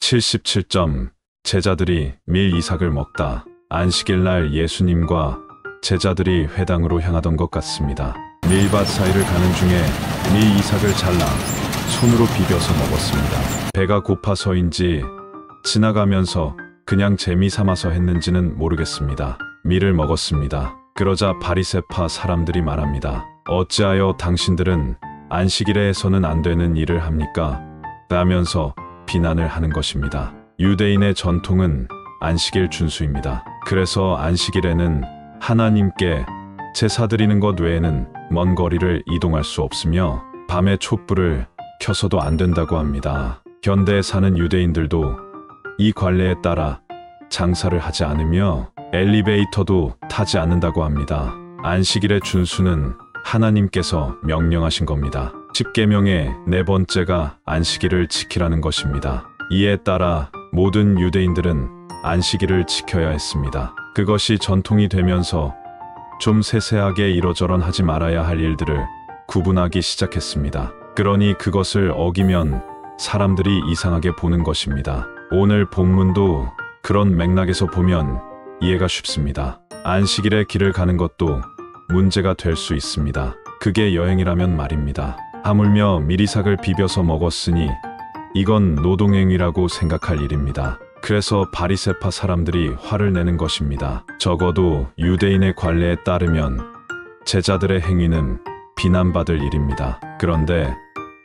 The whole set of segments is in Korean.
77점. 제자들이 밀 이삭을 먹다. 안식일 날 예수님과 제자들이 회당으로 향하던 것 같습니다. 밀밭 사이를 가는 중에 밀 이삭을 잘라 손으로 비벼서 먹었습니다. 배가 고파서인지 지나가면서 그냥 재미 삼아서 했는지는 모르겠습니다. 밀을 먹었습니다. 그러자 바리새파 사람들이 말합니다. 어찌하여 당신들은 안식일에 해서는 안 되는 일을 합니까? 라면서 비난을 하는 것입니다. 유대인의 전통은 안식일 준수입니다. 그래서 안식일에는 하나님께 제사 드리는 것 외에는 먼 거리를 이동할 수 없으며 밤에 촛불을 켜서도 안 된다고 합니다. 현대에 사는 유대인들도 이 관례에 따라 장사를 하지 않으며 엘리베이터도 타지 않는다고 합니다. 안식일의 준수는 하나님께서 명령하신 겁니다. 10계명의 네 번째가 안식일을 지키라는 것입니다. 이에 따라 모든 유대인들은 안식일을 지켜야 했습니다. 그것이 전통이 되면서 좀 세세하게 이러저런 하지 말아야 할 일들을 구분하기 시작했습니다. 그러니 그것을 어기면 사람들이 이상하게 보는 것입니다. 오늘 본문도 그런 맥락에서 보면 이해가 쉽습니다. 안식일에 길을 가는 것도 문제가 될 수 있습니다. 그게 여행이라면 말입니다. 하물며 밀이삭을 비벼서 먹었으니 이건 노동행위라고 생각할 일입니다. 그래서 바리새파 사람들이 화를 내는 것입니다. 적어도 유대인의 관례에 따르면 제자들의 행위는 비난받을 일입니다. 그런데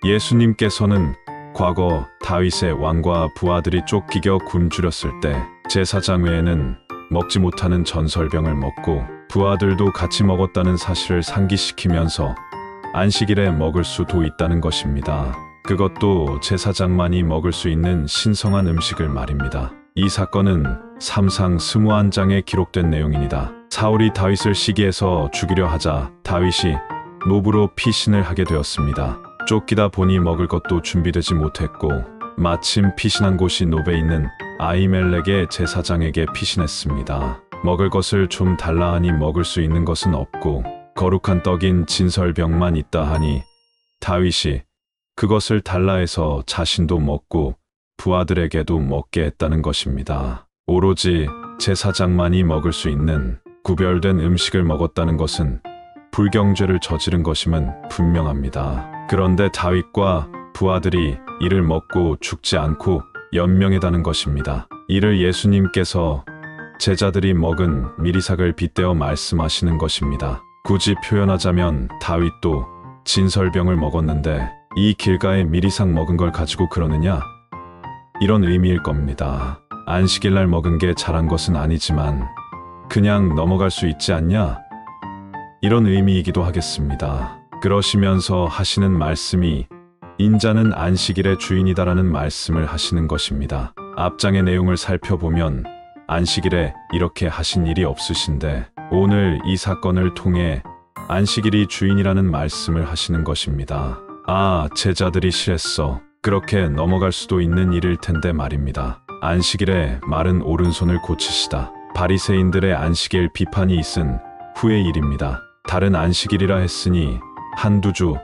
예수님께서는 과거 다윗의 왕과 부하들이 쫓기겨 굶주렸을 때 제사장 외에는 먹지 못하는 전설병을 먹고 부하들도 같이 먹었다는 사실을 상기시키면서 안식일에 먹을 수도 있다는 것입니다. 그것도 제사장만이 먹을 수 있는 신성한 음식을 말입니다. 이 사건은 삼상 스무한장에 기록된 내용입니다. 사울이 다윗을 시기해서 죽이려 하자 다윗이 노브로 피신을 하게 되었습니다. 쫓기다 보니 먹을 것도 준비되지 못했고 마침 피신한 곳이 노베에 있는 아히멜렉의 제사장에게 피신했습니다. 먹을 것을 좀 달라 하니 먹을 수 있는 것은 없고 거룩한 떡인 진설병만 있다 하니 다윗이 그것을 달라 해서 자신도 먹고 부하들에게도 먹게 했다는 것입니다. 오로지 제사장만이 먹을 수 있는 구별된 음식을 먹었다는 것은 불경죄를 저지른 것임은 분명합니다. 그런데 다윗과 부하들이 이를 먹고 죽지 않고 연명했다는 것입니다. 이를 예수님께서 제자들이 먹은 밀이삭을 빗대어 말씀하시는 것입니다. 굳이 표현하자면 다윗도 진설병을 먹었는데 이 길가에 밀이삭 먹은 걸 가지고 그러느냐? 이런 의미일 겁니다. 안식일날 먹은 게 잘한 것은 아니지만 그냥 넘어갈 수 있지 않냐? 이런 의미이기도 하겠습니다. 그러시면서 하시는 말씀이 인자는 안식일의 주인이다라는 말씀을 하시는 것입니다. 앞장의 내용을 살펴보면 안식일에 이렇게 하신 일이 없으신데 오늘 이 사건을 통해 안식일이 주인이라는 말씀을 하시는 것입니다. 아, 제자들이 실했어. 그렇게 넘어갈 수도 있는 일일 텐데 말입니다. 안식일에 마른 오른손을 고치시다. 바리새인들의 안식일 비판이 있은 후의 일입니다. 다른 안식일이라 했으니 한두 주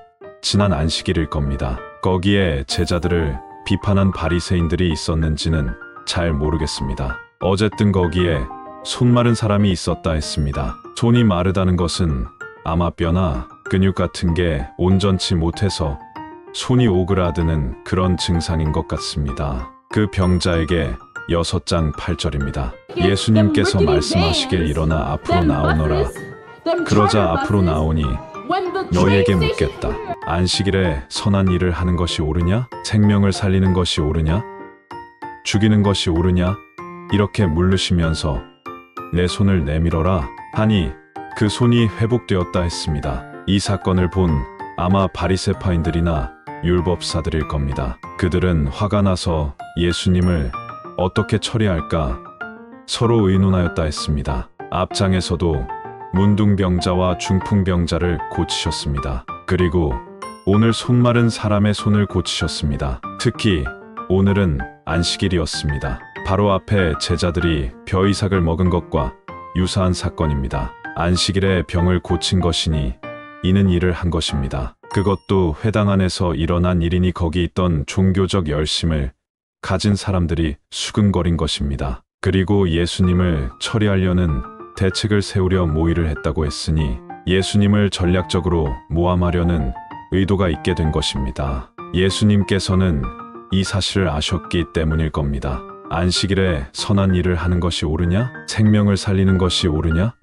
지난 안식일일 겁니다. 거기에 제자들을 비판한 바리새인들이 있었는지는 잘 모르겠습니다. 어쨌든 거기에 손 마른 사람이 있었다 했습니다. 손이 마르다는 것은 아마 뼈나 근육 같은 게 온전치 못해서 손이 오그라드는 그런 증상인 것 같습니다. 그 병자에게 6장 8절입니다. 예수님께서 말씀하시길 일어나 앞으로 나오너라. 그러자 앞으로 나오니 너희에게 묻겠다. 안식일에 선한 일을 하는 것이 옳으냐? 생명을 살리는 것이 옳으냐? 죽이는 것이 옳으냐? 이렇게 물으시면서 내 손을 내밀어라 하니 그 손이 회복되었다 했습니다. 이 사건을 본 아마 바리새파인들이나 율법사들일 겁니다. 그들은 화가 나서 예수님을 어떻게 처리할까 서로 의논하였다 했습니다. 앞장에서도 문둥병자와 중풍병자를 고치셨습니다. 그리고 오늘 손 마른 사람의 손을 고치셨습니다. 특히 오늘은 안식일이었습니다. 바로 앞에 제자들이 벼이삭을 먹은 것과 유사한 사건입니다. 안식일에 병을 고친 것이니 이는 일을 한 것입니다. 그것도 회당 안에서 일어난 일이니 거기 있던 종교적 열심을 가진 사람들이 수근거린 것입니다. 그리고 예수님을 처리하려는 대책을 세우려 모의를 했다고 했으니 예수님을 전략적으로 모함하려는 의도가 있게 된 것입니다. 예수님께서는 이 사실을 아셨기 때문일 겁니다. 안식일에 선한 일을 하는 것이 옳으냐? 생명을 살리는 것이 옳으냐?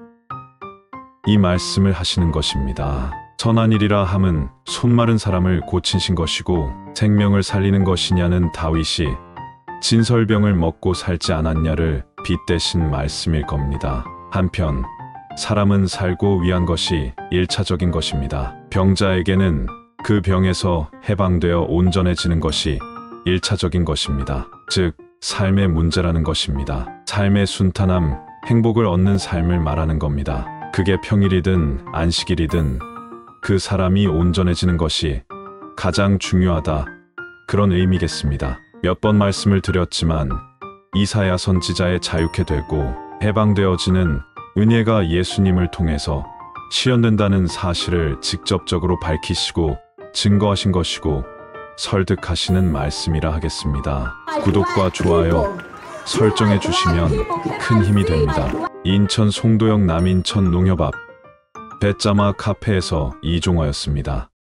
이 말씀을 하시는 것입니다. 선한 일이라 함은 손마른 사람을 고치신 것이고 생명을 살리는 것이냐는 다윗이 진설병을 먹고 살지 않았냐를 빗대신 말씀일 겁니다. 한편 사람은 살고 위한 것이 1차적인 것입니다. 병자에게는 그 병에서 해방되어 온전해지는 것이 1차적인 것입니다. 즉 삶의 문제라는 것입니다. 삶의 순탄함, 행복을 얻는 삶을 말하는 겁니다. 그게 평일이든 안식일이든 그 사람이 온전해지는 것이 가장 중요하다. 그런 의미겠습니다. 몇 번 말씀을 드렸지만 이사야 선지자의 자유케 되고 해방되어지는 은혜가 예수님을 통해서 실현된다는 사실을 직접적으로 밝히시고 증거하신 것이고 설득하시는 말씀이라 하겠습니다. 구독과 좋아요, 설정해 주시면 큰 힘이 됩니다. 인천 송도역 남인천 농협 앞 배짜마 카페에서 이종화였습니다.